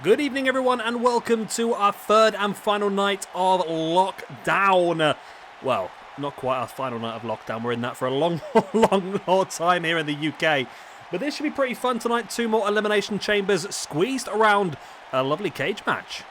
Good evening, everyone, and welcome to our third and final night of lockdown. Well, not quite our final night of lockdown. We're in that for a long time here in the UK. But this should be pretty fun tonight. Two more Elimination Chambers squeezed around a lovely cage match.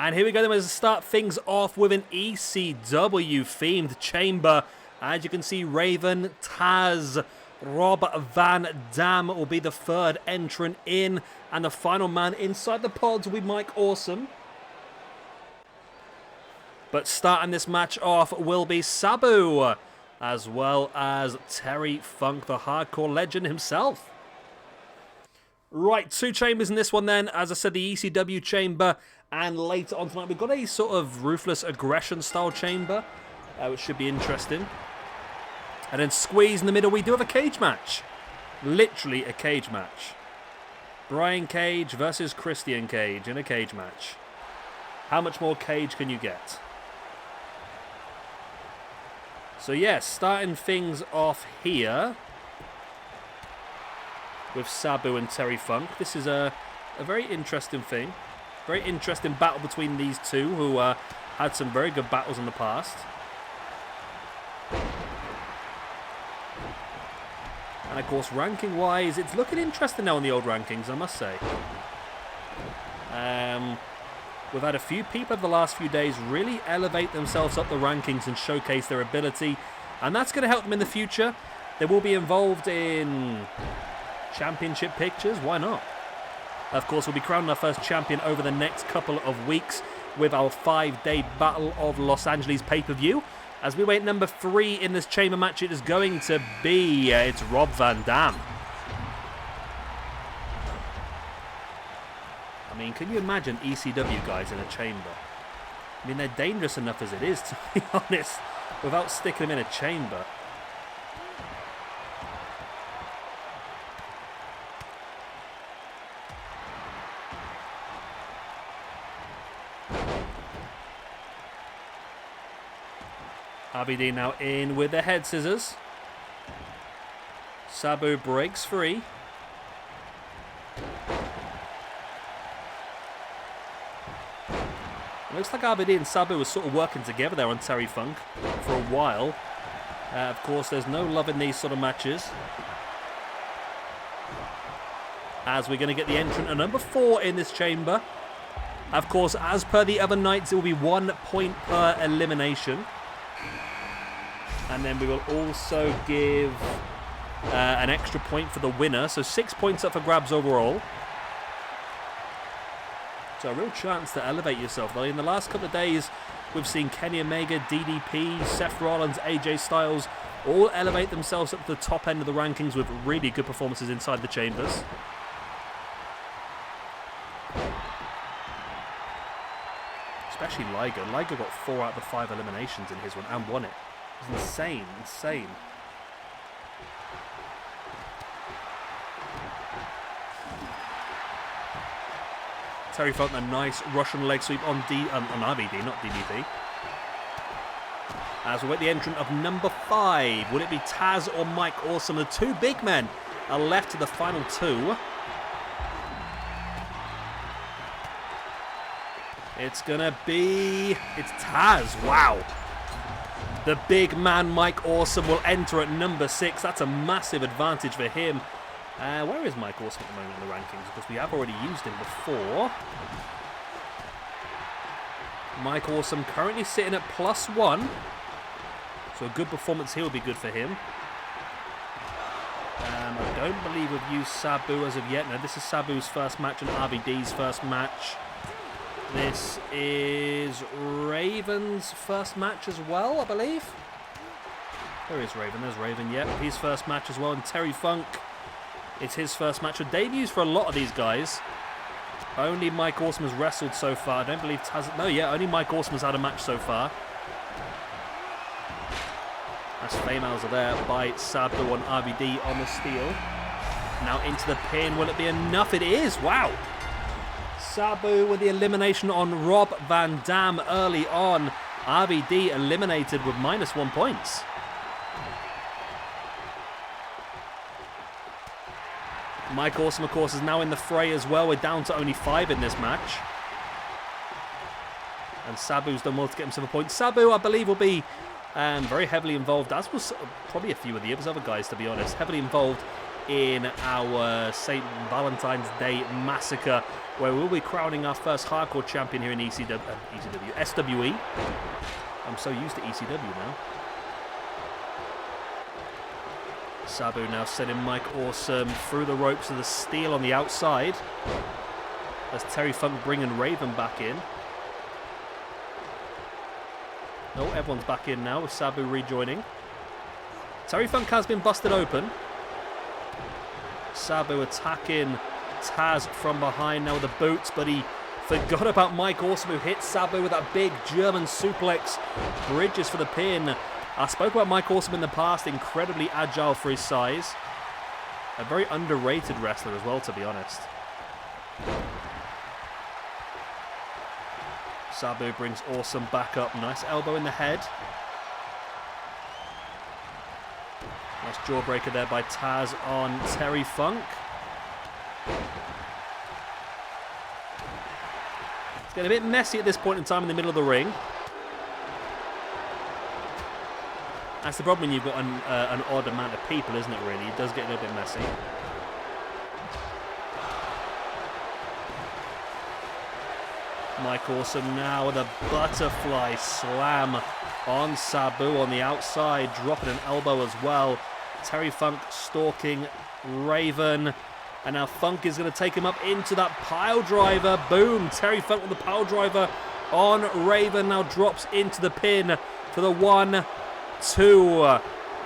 And here we go, then we'll start things off with an ECW themed chamber. As you can see, Raven, Tazz, Rob Van Dam will be the third entrant in, and the final man inside the pods will be Mike Awesome. But starting this match off will be Sabu, as well as Terry Funk, the hardcore legend himself. Right, two chambers in this one then. As I said, the ECW chamber, and later on tonight we've got a sort of ruthless aggression style chamber, which should be interesting. And then squeeze in the middle, we do have a cage match. Literally a cage match. Brian Cage versus Christian Cage in a cage match. How much more cage can you get? So yes, starting things off here with Sabu and Terry Funk. This is a very interesting thing. Very interesting battle between these two who had some very good battles in the past. And of course, ranking-wise, it's looking interesting now in the old rankings, I must say. We've had a few people over the last few days really elevate themselves up the rankings and showcase their ability. And that's going to help them in the future. They will be involved in championship pictures. Why not? Of course, we'll be crowning our first champion over the next couple of weeks with our 5-day Battle of Los Angeles pay-per-view. As we wait number 3 in this chamber match, it is going to be, it's Rob Van Dam. I mean, can you imagine ECW guys in a chamber? I mean, they're dangerous enough as it is, to be honest, without sticking them in a chamber. RBD now in with the head scissors. Sabu breaks free. It looks like RBD and Sabu were sort of working together there on Terry Funk for a while. Of course, there's no love in these sort of matches. As we're going to get the entrant at number 4 in this chamber. Of course, as per the other nights, it will be 1 point per elimination. And then we will also give an extra point for the winner. So 6 points up for grabs overall. So a real chance to elevate yourself, though. In the last couple of days, we've seen Kenny Omega, DDP, Seth Rollins, AJ Styles all elevate themselves up to the top end of the rankings with really good performances inside the chambers. Especially Liger. Liger got 4 out of the 5 eliminations in his one and won it. It was insane, insane. Terry Funk, a nice Russian leg sweep on RVD, not DDP. As we wait the entrant of number 5. Would it be Tazz or Mike Awesome? The 2 big men are left to the final 2. It's gonna be... It's Tazz. Wow. The big man Mike Awesome will enter at number 6. That's a massive advantage for him. Where is Mike Awesome at the moment in the rankings? Because we have already used him before. Mike Awesome currently sitting at +1. So a good performance here will be good for him. I don't believe we've used Sabu as of yet. No, this is Sabu's first match and RVD's first match. This is Raven's first match as well, I believe. Where is Raven? There's Raven, yep. His first match as well. And Terry Funk, it's his first match. So debuts for a lot of these guys. Only Mike Awesome has wrestled so far. I don't believe Tazz... No, yeah, only Mike Awesome has had a match so far. That's females are there by Sabu on RVD on the steel. Now into the pin. Will it be enough? It is. Wow. Sabu with the elimination on Rob Van Dam early on. RVD eliminated with -1 points. Mike Awesome, of course, is now in the fray as well. We're down to only 5 in this match. And Sabu's done well to get himself a point. Sabu, I believe, will be very heavily involved, as was probably a few of the other guys, to be honest. Heavily involved in our St. Valentine's Day Massacre, where we'll be crowning our first hardcore champion here in SWE. I'm so used to ECW now. Sabu now sending Mike Awesome through the ropes to the steel on the outside. As Terry Funk bringing Raven back in. Oh, everyone's back in now with Sabu rejoining. Terry Funk has been busted open. Sabu attacking Tazz from behind now with the boots, but he forgot about Mike Awesome, who hit Sabu with that big German suplex. Bridges for the pin. I spoke about Mike Awesome in the past, incredibly agile for his size. A very underrated wrestler as well, to be honest. Sabu brings Awesome back up. Nice elbow in the head. Nice jawbreaker there by Tazz on Terry Funk. It's getting a bit messy at this point in time in the middle of the ring. That's the problem when you've got an odd amount of people, isn't it, really? It does get a little bit messy. Mike Awesome now with a butterfly slam on Sabu on the outside, dropping an elbow as well. Terry Funk stalking Raven. And now Funk is going to take him up into that pile driver. Boom! Terry Funk with the pile driver on Raven. Now drops into the pin for the 1, 2,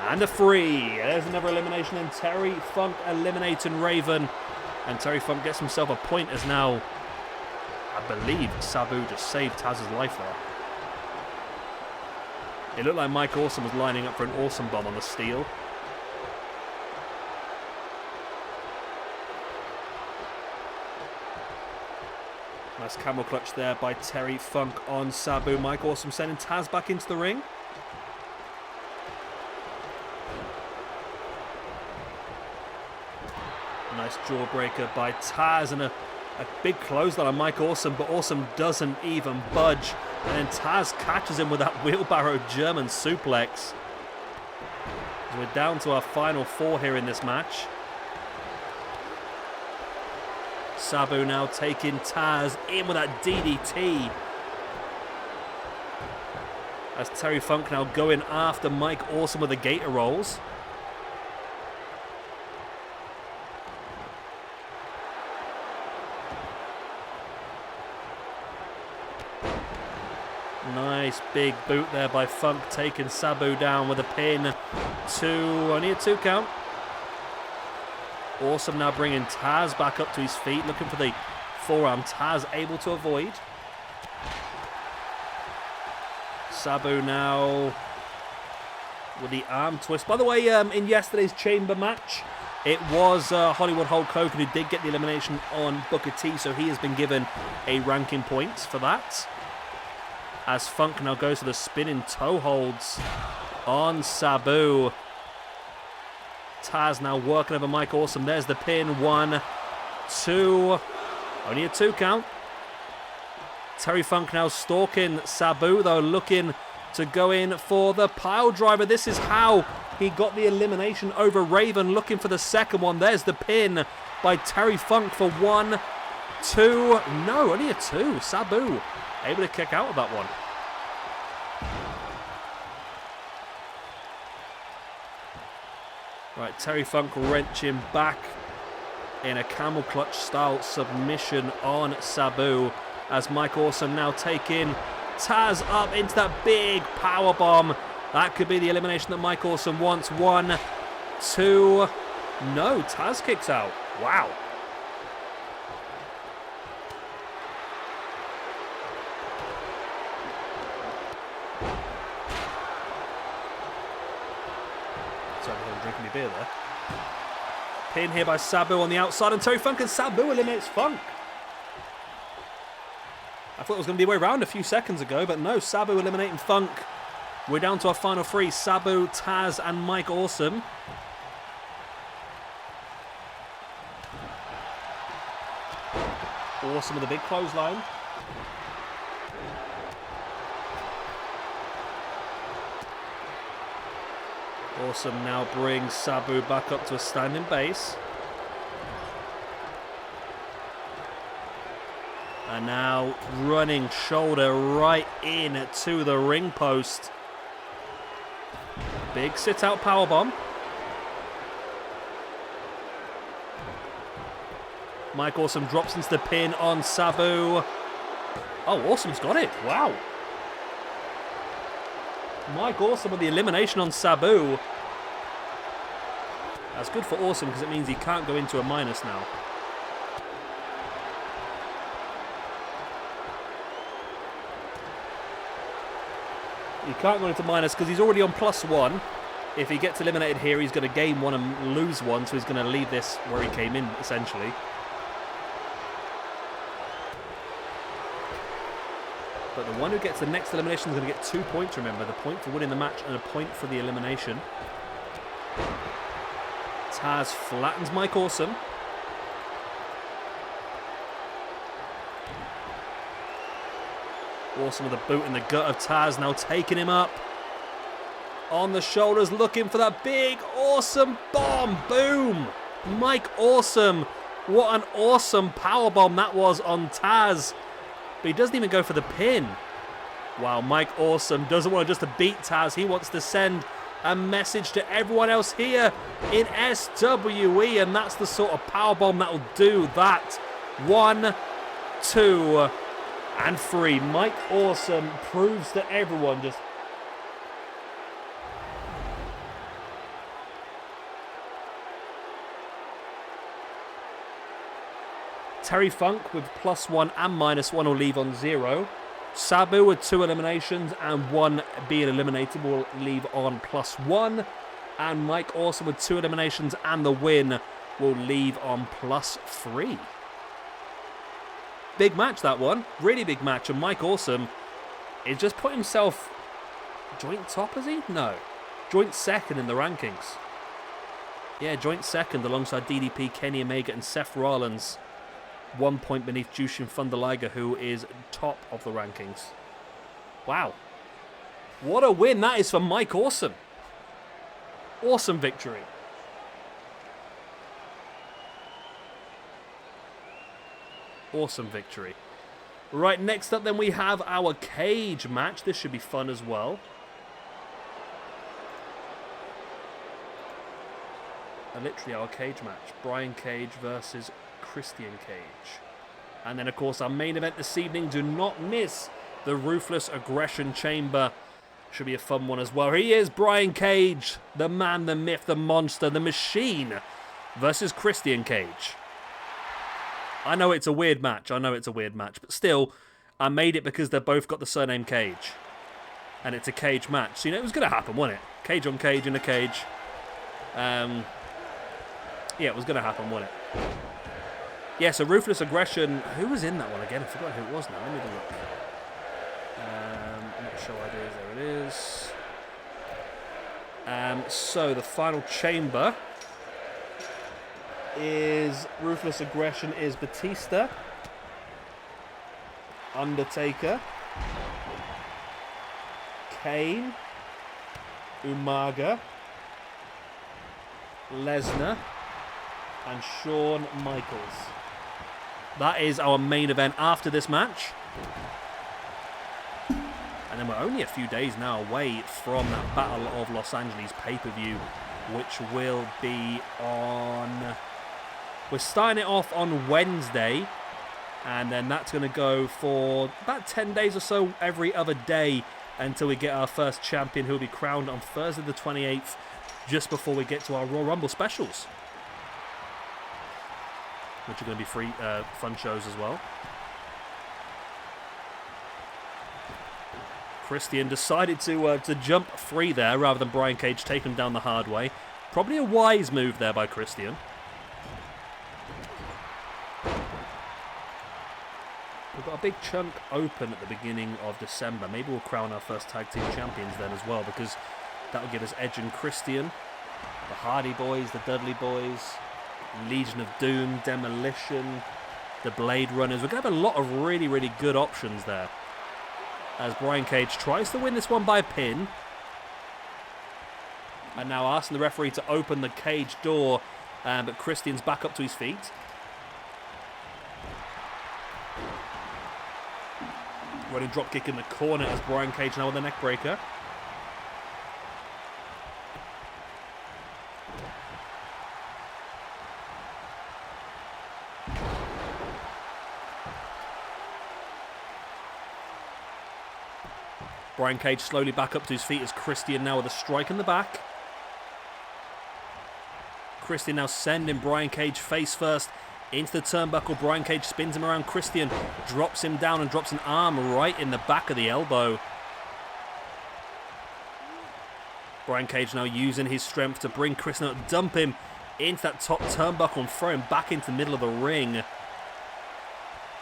and a 3. There's another elimination, and Terry Funk eliminating Raven. And Terry Funk gets himself a point as now, I believe, Sabu just saved Tazz's life there. It looked like Mike Awesome was lining up for an Awesome Bomb on the steel. Nice camel clutch there by Terry Funk on Sabu. Mike Awesome sending Tazz back into the ring. Nice jawbreaker by Tazz and a big clothesline on Mike Awesome, but Awesome doesn't even budge. And then Tazz catches him with that wheelbarrow German suplex. So we're down to our final 4 here in this match. Sabu now taking Tazz in with that DDT. As Terry Funk now going after Mike Awesome with the gator rolls. Nice big boot there by Funk, taking Sabu down with a pin. Only a 2 count. Awesome now bringing Tazz back up to his feet, looking for the forearm. Tazz able to avoid. Sabu now with the arm twist. By the way, in yesterday's Chamber match, it was Hollywood Hulk Hogan who did get the elimination on Booker T, so he has been given a ranking points for that. As Funk now goes for the spinning toe holds on Sabu. Tazz now working over Mike Awesome. There's the pin. 1, 2. Only a 2 count. Terry Funk now stalking Sabu, though, looking to go in for the pile driver. This is how he got the elimination over Raven, looking for the second one. There's the pin by Terry Funk for 1, 2. No, only a 2. Sabu able to kick out of that one. Right, Terry Funk wrenching back in a camel clutch style submission on Sabu, as Mike Awesome now taking Tazz up into that big power bomb. That could be the elimination that Mike Awesome wants. 1, 2. No, Tazz kicks out. Wow. Sorry, I'm drinking my beer there. Pin here by Sabu on the outside, and Terry Funk, and Sabu eliminates Funk. I thought it was going to be the way around a few seconds ago, but no, Sabu eliminating Funk. We're down to our final 3, Sabu, Tazz, and Mike Awesome. Awesome with a big clothesline. Awesome now brings Sabu back up to a standing base. And now running shoulder right in to the ring post. Big sit-out powerbomb. Mike Awesome drops into the pin on Sabu. Oh, Awesome's got it. Wow. Mike Awesome with the elimination on Sabu. That's good for Awesome because it means he can't go into a minus now. He can't go into minus because he's already on +1. If he gets eliminated here, he's going to gain 1 and lose 1, so he's going to leave this where he came in, essentially. But the one who gets the next elimination is going to get 2 points, remember. The point for winning the match and a point for the elimination. Tazz flattens Mike Awesome. Awesome with a boot in the gut of Tazz, now taking him up. On the shoulders, looking for that big, awesome bomb. Boom! Mike Awesome. What an awesome powerbomb that was on Tazz. But he doesn't even go for the pin. Wow, Mike Awesome doesn't want just to beat Tazz. He wants to send a message to everyone else here in SWE. And that's the sort of powerbomb that will do that. 1, 2, and 3. Mike Awesome proves to everyone just... Terry Funk with +1 and -1 will leave on 0. Sabu with 2 eliminations and 1 being eliminated will leave on +1. And Mike Awesome with 2 eliminations and the win will leave on +3. Big match, that one. Really big match. And Mike Awesome is just put himself joint top, is he? No. Joint second in the rankings. Yeah, joint second alongside DDP, Kenny Omega and Seth Rollins. 1 point beneath Jushin Thunder Liger, who is top of the rankings. Wow. What a win that is for Mike Awesome. Awesome victory. Awesome victory. Right, next up then we have our cage match. This should be fun as well. Literally our cage match. Brian Cage versus Christian Cage. And then, of course, our main event this evening. Do not miss The Ruthless Aggression Chamber should be a fun one as well. Here he is, Brian Cage, the man, the myth, the monster, the machine, versus Christian Cage. I know it's a weird match. But still, I made it because they've both got the surname Cage. And it's a cage match. So, you know, it was going to happen, wasn't it? Cage on cage in a cage. Yeah, it was going to happen, wasn't it? Yeah, so Ruthless Aggression. Who was in that one again? I forgot who it was now. Let me have a look. I'm not sure what it is. There it is. So the final chamber is Ruthless Aggression is Batista, Undertaker, Kane, Umaga, Lesnar, and Shawn Michaels. That is our main event after this match. And then we're only a few days now away from that Battle of Los Angeles pay-per-view, which will be on... We're starting it off on Wednesday, and then that's going to go for about 10 days or so every other day until we get our first champion, who will be crowned on Thursday the 28th, just before we get to our Royal Rumble specials, which are going to be free, fun shows as well. Christian decided to jump free there rather than Brian Cage take him down the hard way. Probably a wise move there by Christian. We've got a big chunk open at the beginning of December. Maybe we'll crown our first tag team champions then as well, because that will give us Edge and Christian, the Hardy Boys, the Dudley Boys, Legion of Doom, Demolition, the Blade Runners. We're going to have a lot of really, really good options there, as Brian Cage tries to win this one by pin. And now asking the referee to open the cage door, but Christian's back up to his feet. Running drop kick in the corner as Brian Cage now with the neck breaker. Brian Cage slowly back up to his feet as Christian now with a strike in the back. Christian now sending Brian Cage face first into the turnbuckle. Brian Cage spins him around. Christian drops him down and drops an arm right in the back of the elbow. Brian Cage now using his strength to bring Christian up, dump him into that top turnbuckle and throw him back into the middle of the ring.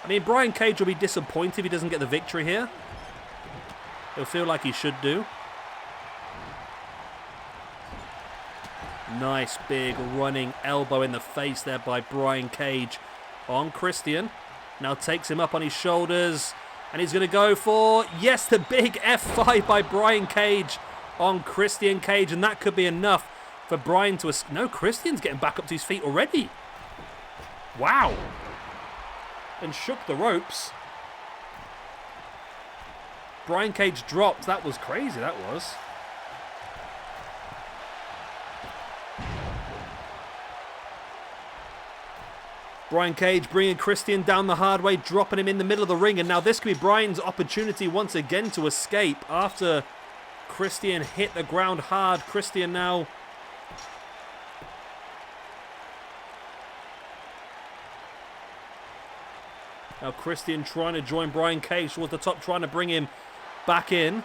I mean, Brian Cage will be disappointed if he doesn't get the victory here. He'll feel like he should do. Nice big running elbow in the face there by Brian Cage on Christian. Now takes him up on his shoulders, and he's going to go for, yes, the big F5 by Brian Cage on Christian Cage, and that could be enough for Brian to... No, Christian's getting back up to his feet already. Wow. And shook the ropes. Brian Cage dropped. That was crazy, that was. Brian Cage bringing Christian down the hard way, dropping him in the middle of the ring. And now this could be Brian's opportunity once again to escape after Christian hit the ground hard. Christian now... Now Christian trying to join Brian Cage towards the top, trying to bring him back in.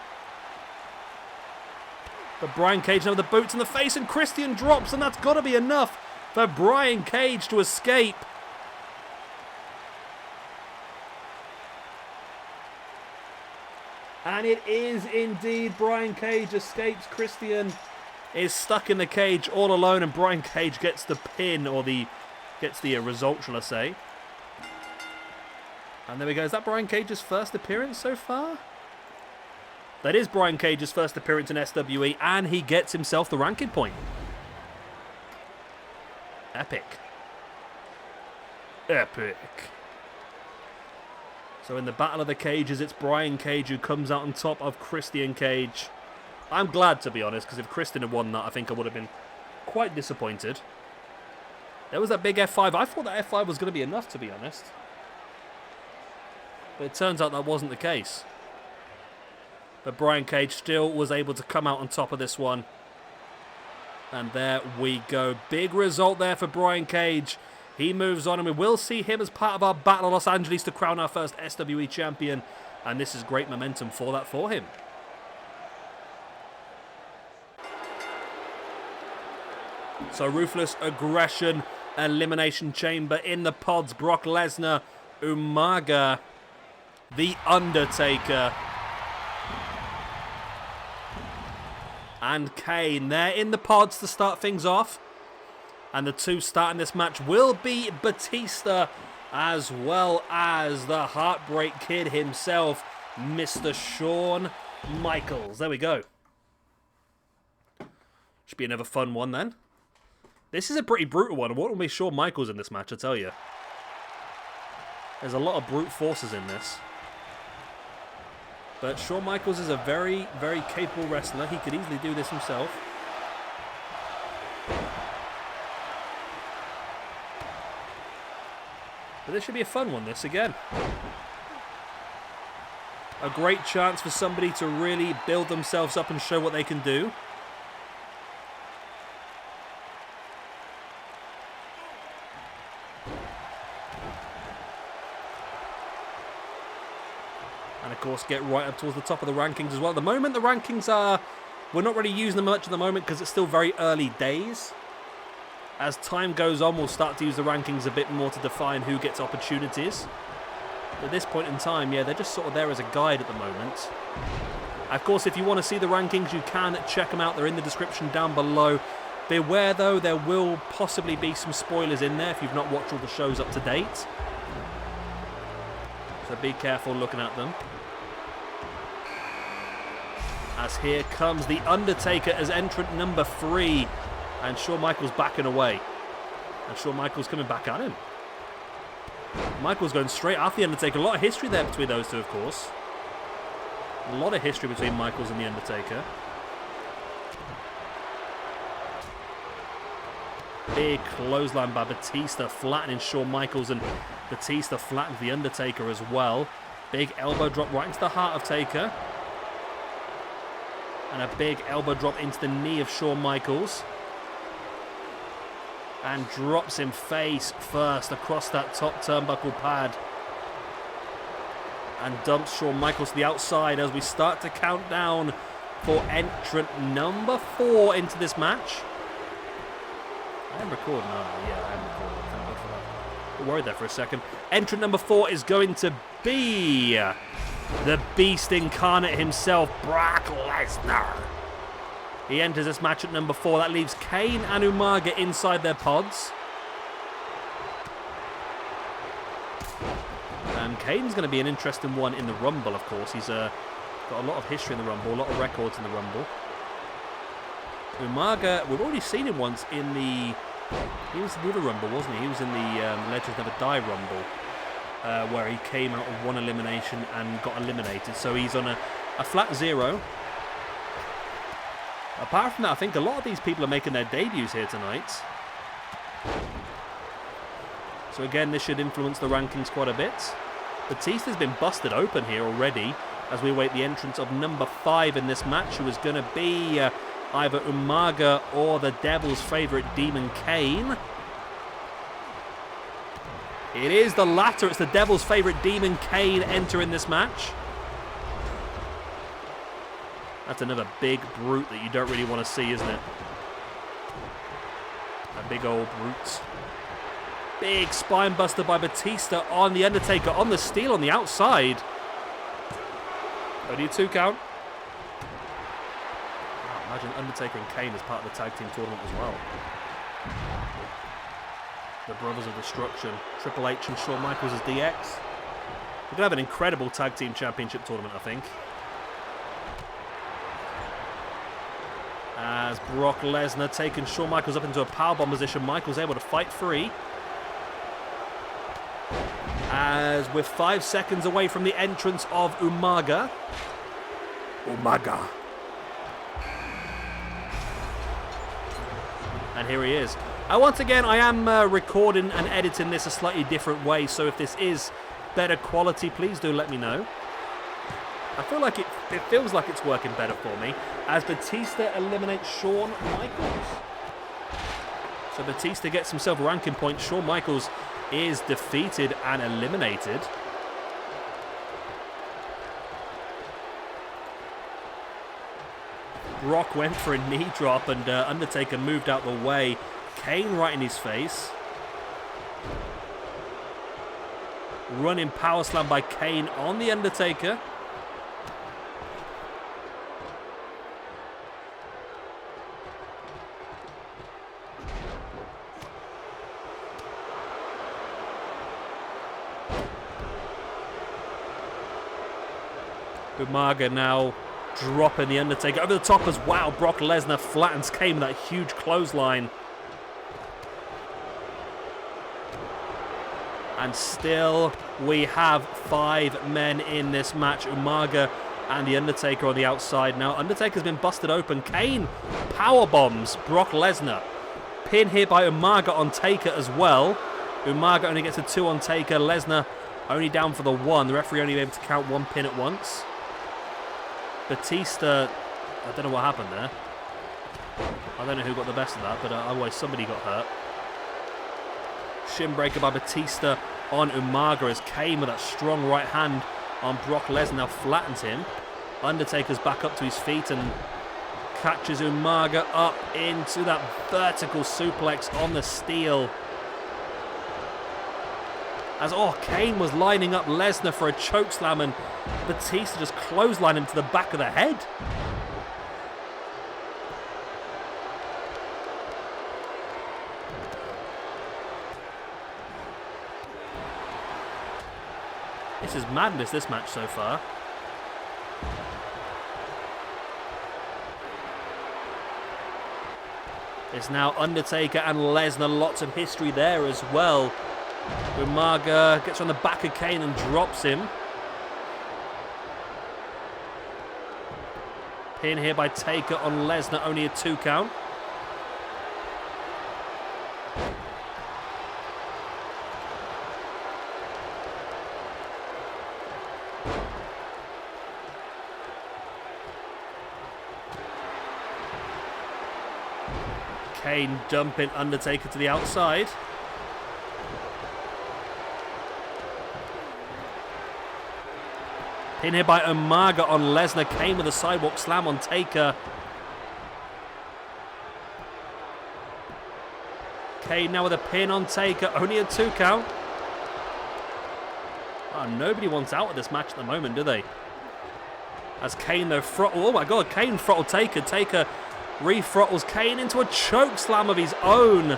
But Brian Cage now with the boots in the face, and Christian drops, and that's got to be enough for Brian Cage to escape. And it is indeed. Brian Cage escapes. Christian is stuck in the cage all alone, and Brian Cage gets the pin, or gets the result, shall I say. And there we go. Is that Brian Cage's first appearance so far? That is Brian Cage's first appearance in SWE, and he gets himself the ranking point. Epic. Epic. So in the Battle of the Cages, it's Brian Cage who comes out on top of Christian Cage. I'm glad, to be honest, because if Christian had won that, I think I would have been quite disappointed. There was that big F5. I thought that F5 was going to be enough, to be honest. But it turns out that wasn't the case. But Brian Cage still was able to come out on top of this one. And there we go. Big result there for Brian Cage. He moves on, and we will see him as part of our Battle of Los Angeles to crown our first SWE champion. And this is great momentum for that for him. So Ruthless Aggression, Elimination Chamber in the pods. Brock Lesnar, Umaga, The Undertaker, and Kane. They're in the pods to start things off. And the two starting this match will be Batista, as well as the Heartbreak Kid himself, Mr. Shawn Michaels. There we go. Should be another fun one then. This is a pretty brutal one. What will be Shawn Michaels in this match, I tell you. There's a lot of brute forces in this. But Shawn Michaels is a very, very capable wrestler. He could easily do this himself. But this should be a fun one, this again. A great chance for somebody to really build themselves up and show what they can do. And of course get right up towards the top of the rankings as well. At the moment the rankings are... We're not really using them much at the moment because it's still very early days. As time goes on, we'll start to use the rankings a bit more to define who gets opportunities. But at this point in time, yeah, they're just sort of there as a guide at the moment. Of course, if you want to see the rankings, you can check them out. They're in the description down below. Beware, though, there will possibly be some spoilers in there if you've not watched all the shows up to date. So be careful looking at them. As here comes The Undertaker as entrant number 3. And Shawn Michaels backing away. And Shawn Michaels coming back at him. Michaels going straight after The Undertaker. A lot of history there between those two, of course. A lot of history between Michaels and The Undertaker. Big clothesline by Batista, flattening Shawn Michaels, and Batista flattens The Undertaker as well. Big elbow drop right into the heart of Taker. And a big elbow drop into the knee of Shawn Michaels. And drops him face first across that top turnbuckle pad. And dumps Shawn Michaels to the outside as we start to count down for entrant number 4 into this match. I am recording, aren't I? Yeah, I am recording. Thank God for that. I'm worried there for a second. Entrant number 4 is going to be the Beast Incarnate himself, Brock Lesnar. He enters this match at number 4. That leaves Kane and Umaga inside their pods. And Kane's going to be an interesting one in the Rumble, of course. He's got a lot of history in the Rumble, a lot of records in the Rumble. Umaga, we've already seen him once in the... He was in the Rumble, wasn't he? He was in the Legends Never Die Rumble, where he came out of one elimination and got eliminated. So he's on a flat 0. Apart from that, I think a lot of these people are making their debuts here tonight. So again, this should influence the rankings quite a bit. Batista's been busted open here already as we await the entrance of number 5 in this match, who is going to be either Umaga or the Devil's favourite Demon Kane. It is the latter. It's the Devil's favourite Demon Kane entering this match. That's another big brute that you don't really want to see, isn't it? A big old brute. Big spine buster by Batista on The Undertaker on the steel on the outside. Only a 2 count. Wow, imagine Undertaker and Kane as part of the tag team tournament as well. The Brothers of Destruction. Triple H and Shawn Michaels as DX. We're going to have an incredible tag team championship tournament, I think. As Brock Lesnar taking Shawn Michaels up into a powerbomb position. Michaels able to fight free. As we're 5 seconds away from the entrance of Umaga. Umaga. And here he is. Once again, I am recording and editing this a slightly different way. So if this is better quality, please do let me know. I feel like it It feels like it's working better for me as Batista eliminates Shawn Michaels. So Batista gets himself a ranking point. Shawn Michaels is defeated and eliminated. Brock went for a knee drop and Undertaker moved out the way. Kane right in his face. Running power slam by Kane on the Undertaker. Umaga now dropping the Undertaker over the top as well. Brock Lesnar flattens Kane with that huge clothesline. And still we have 5 men in this match. Umaga and the Undertaker on the outside. Now Undertaker's been busted open. Kane power bombs Brock Lesnar. Pin here by Umaga on Taker as well. Umaga only gets a 2 on Taker. Lesnar only down for the 1. The referee only able to count 1 pin at once. Batista, I don't know what happened there. I don't know who got the best of that, but otherwise somebody got hurt. Shin breaker by Batista on Umaga as Kane with that strong right hand on Brock Lesnar now flattens him. Undertaker's back up to his feet and catches Umaga up into that vertical suplex on the steel. As Kane was lining up Lesnar for a chokeslam and Batista just clotheslined him to the back of the head. This is madness, this match so far. It's now Undertaker and Lesnar, lots of history there as well. Umaga gets on the back of Kane and drops him. Pin here by Taker on Lesnar, only a 2 count. Kane dumping Undertaker to the outside. Pin here by Umaga on Lesnar. Kane with a sidewalk slam on Taker. Kane now with a pin on Taker. Only a 2 count. Nobody wants out of this match at the moment, do they? As Kane though oh my god, Kane throttled Taker. Taker re-throttles Kane into a choke slam of his own.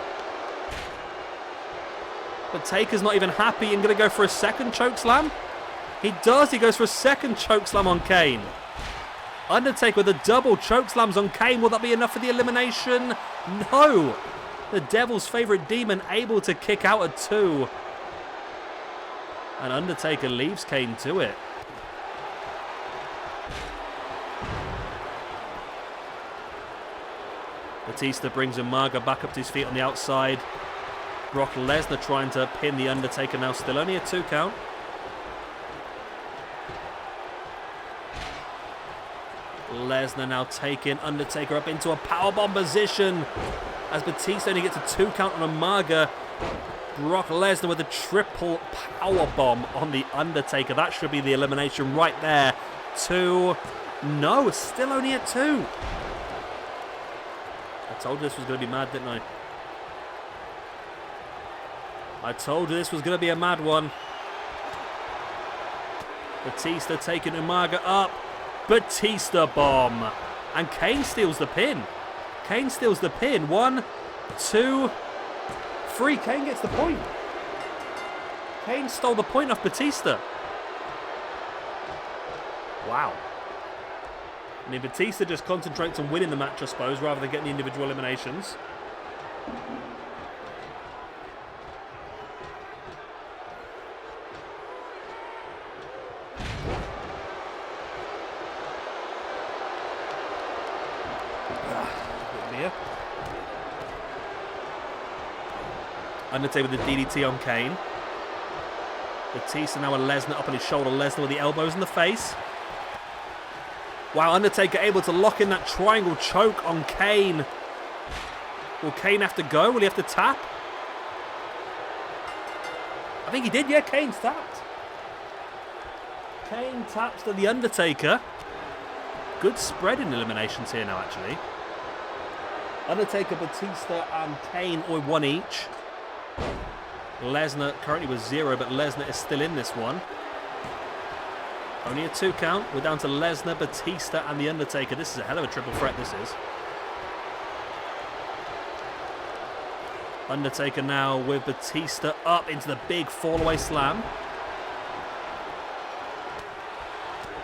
But Taker's not even happy and going to go for a second choke slam. He does. He goes for a second chokeslam on Kane. Undertaker with the double chokeslams on Kane. Will that be enough for the elimination? No. The Devil's favourite demon able to kick out at 2. And Undertaker leaves Kane to it. Batista brings Umaga back up to his feet on the outside. Brock Lesnar trying to pin the Undertaker now. Still only a 2 count. Lesnar now taking Undertaker up into a powerbomb position as Batista only gets a 2 count on Umaga. Brock Lesnar with a triple powerbomb on the Undertaker. That should be the elimination right there. 2. No, still only at 2. I told you this was going to be mad, didn't I? I told you this was going to be a mad one. Batista taking Umaga up. Batista bomb. And Kane steals the pin. Kane steals the pin. 1, 2, 3. Kane gets the point. Kane stole the point off Batista. Wow. I mean, Batista just concentrates on winning the match, I suppose, rather than getting the individual eliminations. Undertaker with the DDT on Kane. Batista now with Lesnar up on his shoulder. Lesnar with the elbows in the face. Wow, Undertaker able to lock in that triangle choke on Kane. Will Kane have to go? Will he have to tap? I think he did, yeah, Kane's tapped. Kane taps to the Undertaker. Good spread in eliminations here now, actually. Undertaker, Batista, and Kane with 1 each. Lesnar currently with 0, but Lesnar is still in this one. Only a 2 count. We're down to Lesnar, Batista, and the Undertaker. This is a hell of a triple threat, this is. Undertaker now with Batista up into the big fallaway slam.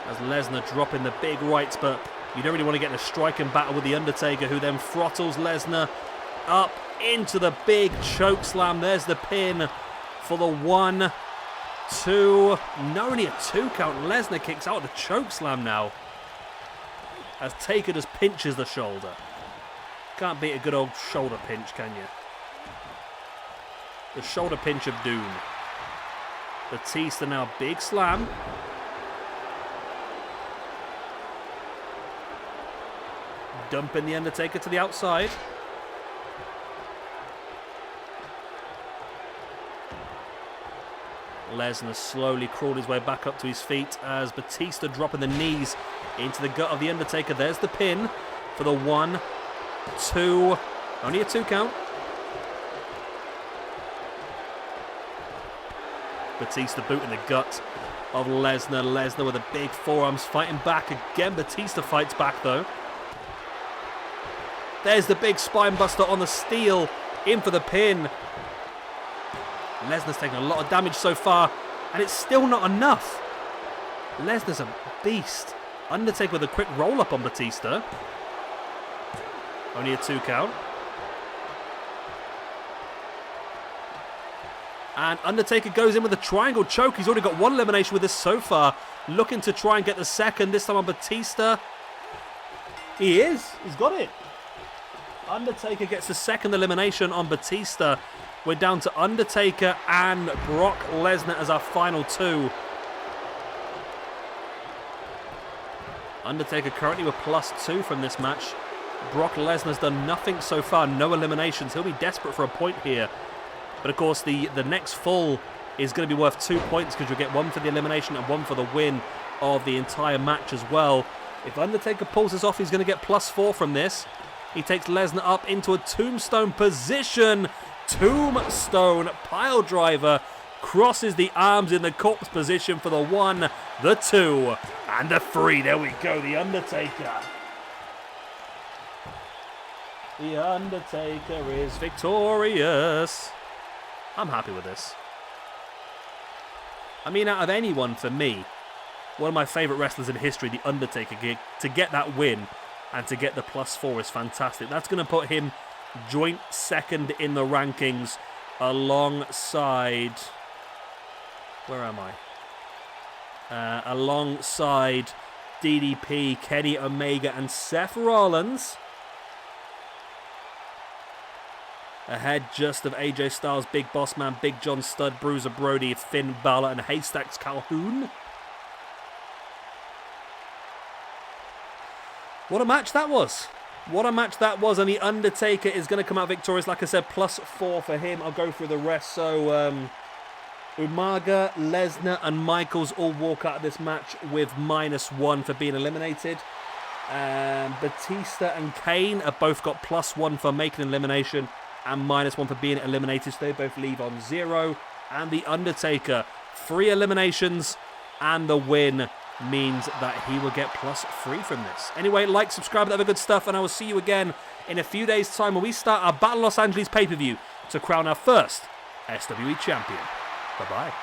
As Lesnar dropping the big rights, but you don't really want to get in a striking battle with the Undertaker, who then throttles Lesnar up into the big choke slam. There's the pin for the 1, 2. No, only a 2 count. Lesnar kicks out the choke slam now, as Taker just pinches the shoulder. Can't beat a good old shoulder pinch, can you? The shoulder pinch of doom. Batista now, big slam. Dumping the Undertaker to the outside. Lesnar slowly crawled his way back up to his feet as Batista dropping the knees into the gut of the Undertaker. There's the pin for the 1, 2. Only a 2 count. Batista boot in the gut of Lesnar. Lesnar with the big forearms fighting back again. Batista fights back though. There's the big spine buster on the steel. In for the pin. Lesnar's taken a lot of damage so far, and it's still not enough. Lesnar's a beast. Undertaker with a quick roll-up on Batista. Only a 2 count. And Undertaker goes in with a triangle choke. He's already got 1 elimination with this so far. Looking to try and get the second, this time on Batista. He is. He's got it. Undertaker gets the second elimination on Batista. We're down to Undertaker and Brock Lesnar as our final 2. Undertaker currently with +2 from this match. Brock Lesnar's done nothing so far, no eliminations. He'll be desperate for a point here. But of course, the next full is going to be worth 2 points because you'll get 1 for the elimination and 1 for the win of the entire match as well. If Undertaker pulls this off, he's going to get +4 from this. He takes Lesnar up into a tombstone position. Tombstone pile driver. Crosses the arms in the corpse position for the 1, the 2, and the 3. There we go, the Undertaker. The Undertaker is victorious. I'm happy with this. I mean, out of anyone, for me, one of my favourite wrestlers in history, The Undertaker, to get that win and to get the +4 is fantastic. That's going to put him joint second in the rankings alongside... Where am I? Alongside DDP, Kenny Omega, and Seth Rollins. Ahead just of AJ Styles, Big Boss Man, Big John Studd, Bruiser Brody, Finn Balor, and Haystacks Calhoun. What a match that was. What a match that was, and The Undertaker is going to come out victorious. Like I said, +4 for him. I'll go through the rest. So, Umaga, Lesnar, and Michaels all walk out of this match with -1 for being eliminated. Batista and Kane have both got +1 for making an elimination and -1 for being eliminated, so they both leave on 0. And The Undertaker, 3 eliminations, and the win means that he will get +3 from this. Anyway, like, subscribe, that other good stuff, and I will see you again in a few days' time when we start our Battle Los Angeles pay-per-view to crown our first SWE champion. Bye-bye.